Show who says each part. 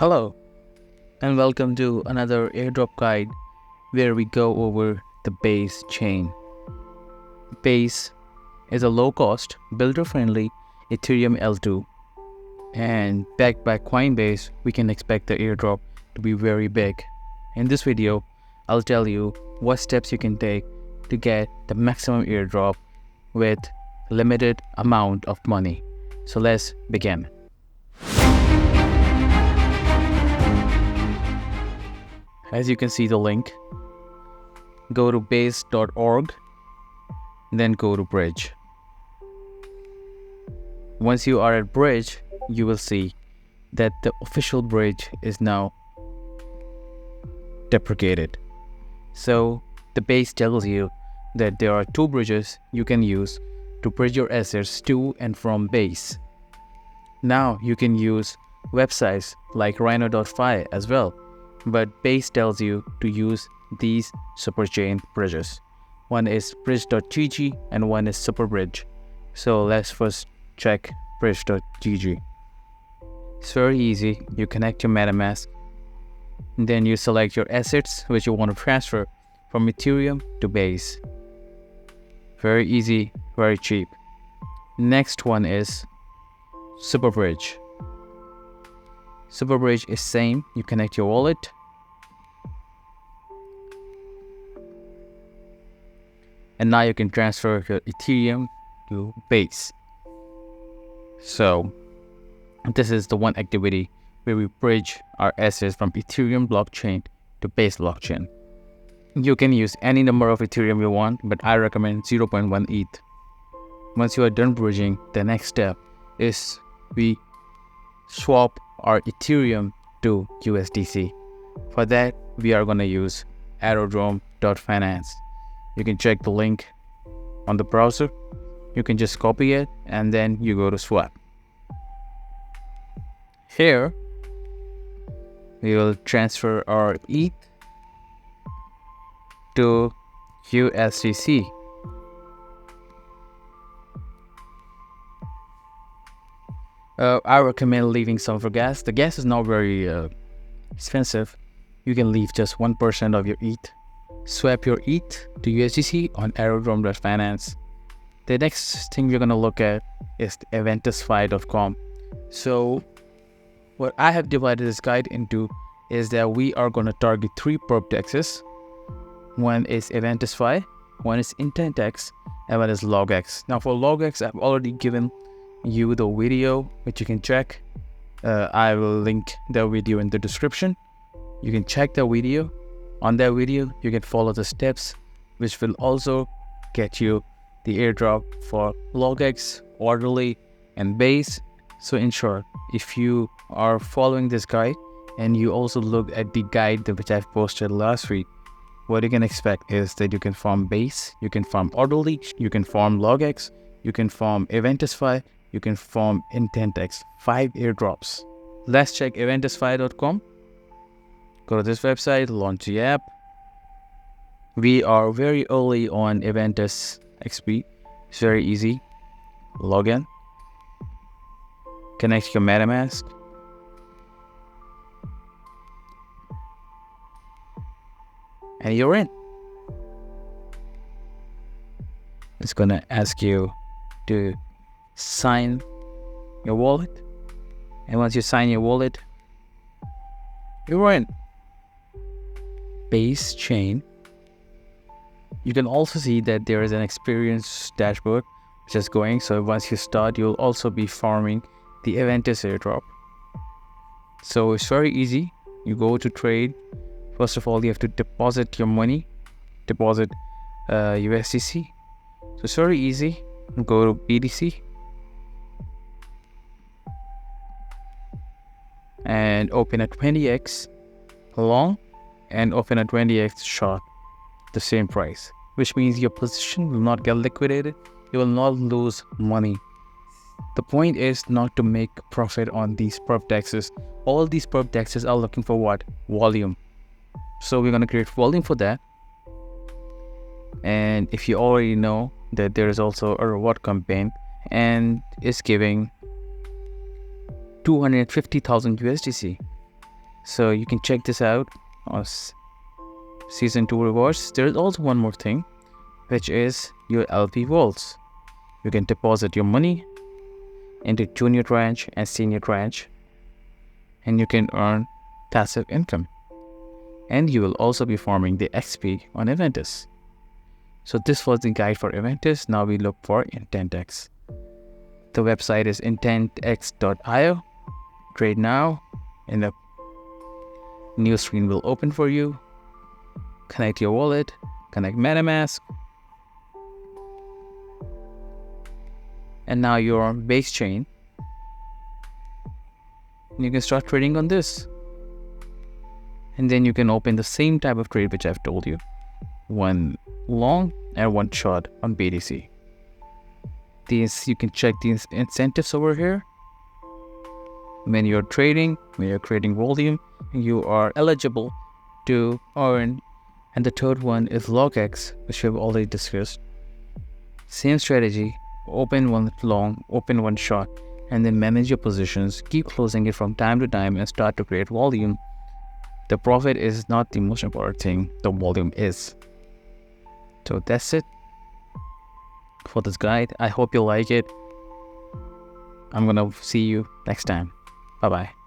Speaker 1: Hello and welcome to another airdrop guide where we go over the BASE chain. BASE is a low-cost, builder-friendly Ethereum L2, and backed by Coinbase, we can expect the airdrop to be very big. In this video, I'll tell you what steps you can take to get the maximum airdrop with limited amount of money. So let's begin. As you can see the link, go to base.org, then go to Bridge. Once you are at Bridge, you will see that the official bridge is now deprecated. So the base tells you that there are two bridges you can use to bridge your assets to and from base. Now you can use websites like rhino.fi as well, but BASE tells you to use these superchain bridges. One is bridge.gg and one is superbridge. So let's first check bridge.gg. It's very easy. You connect your MetaMask, then you select your assets which you want to transfer from Ethereum to BASE. Very easy, very cheap. Next one is superbridge. Superbridge is same. You connect your wallet, and now you can transfer your Ethereum to BASE. So this is the one activity where we bridge our assets from Ethereum blockchain to BASE blockchain. You can use any number of Ethereum you want, but I recommend 0.1 ETH. Once you are done bridging, the next step is we swap our Ethereum to USDC. For that, we are going to use aerodrome.finance. You can check the link on the browser. You can just copy it and then you go to swap. Here, we will transfer our ETH to USDC. I recommend leaving some for gas. The gas is not very expensive. You can leave just 1% of your ETH. Swap your ETH to USDC on aerodrome.finance. The next thing we're going to look at is avantisfi.com. So what I have divided this guide into is that we are going to target three perp dexes. One is Avantis Fi, one is IntentX, and one is LOGX. Now for LOGX, I've already given you the video which you can check. I will link the video in the description. You can check the video. On that video, you can follow the steps which will also get you the airdrop for LOGX, Orderly, and BASE. So in short, if you are following this guide and you also look at the guide which I've posted last week, what you can expect is that you can farm BASE, you can farm Orderly, you can farm LOGX, you can farm Avantis Fi, you can farm IntentX. 5 airdrops. Let's check avantisfi.com. Go to this website, launch the app. We are very early on Avantis XP. It's very easy. Log in. Connect your MetaMask. And you're in. It's gonna ask you to sign your wallet. And once you sign your wallet, you're in. BASE chain. You can also see that there is an experience dashboard which is going. So once you start, you'll also be farming the Avantis airdrop. So it's very easy. You go to trade. First of all, you have to deposit your money, deposit USDC. So it's very easy. Go to BTC and open a 20x long and open a 20x short, the same price, which means your position will not get liquidated. You will not lose money. The point is not to make profit on these perp dexes. All these perp dexes are looking for what? Volume. So we're going to create volume for that. And if you already know that there is also a reward campaign and it's giving 250,000 USDC. So you can check this out on season 2 rewards. There is also one more thing, which is your LP vaults. You can deposit your money into junior tranche and senior tranche, and you can earn passive income. And you will also be farming the XP on Avantis. So this was the guide for Avantis. Now we look for IntentX. The website is IntentX.io. Trade now, and the new screen will open for you. Connect your wallet, connect MetaMask, and now you're on BASE chain. And you can start trading on this. And then you can open the same type of trade which I've told you. One long and one short on BTC. You can check these incentives over here. When you're trading volume, you are eligible to earn. And the third one is LOGX, which we have already discussed. Same strategy, open one long, open one short, and then manage your positions, keep closing it from time to time and start to create volume. The profit is not the most important thing, the volume is. So that's it for this guide. I hope you like it. I'm gonna see you next time. Bye bye.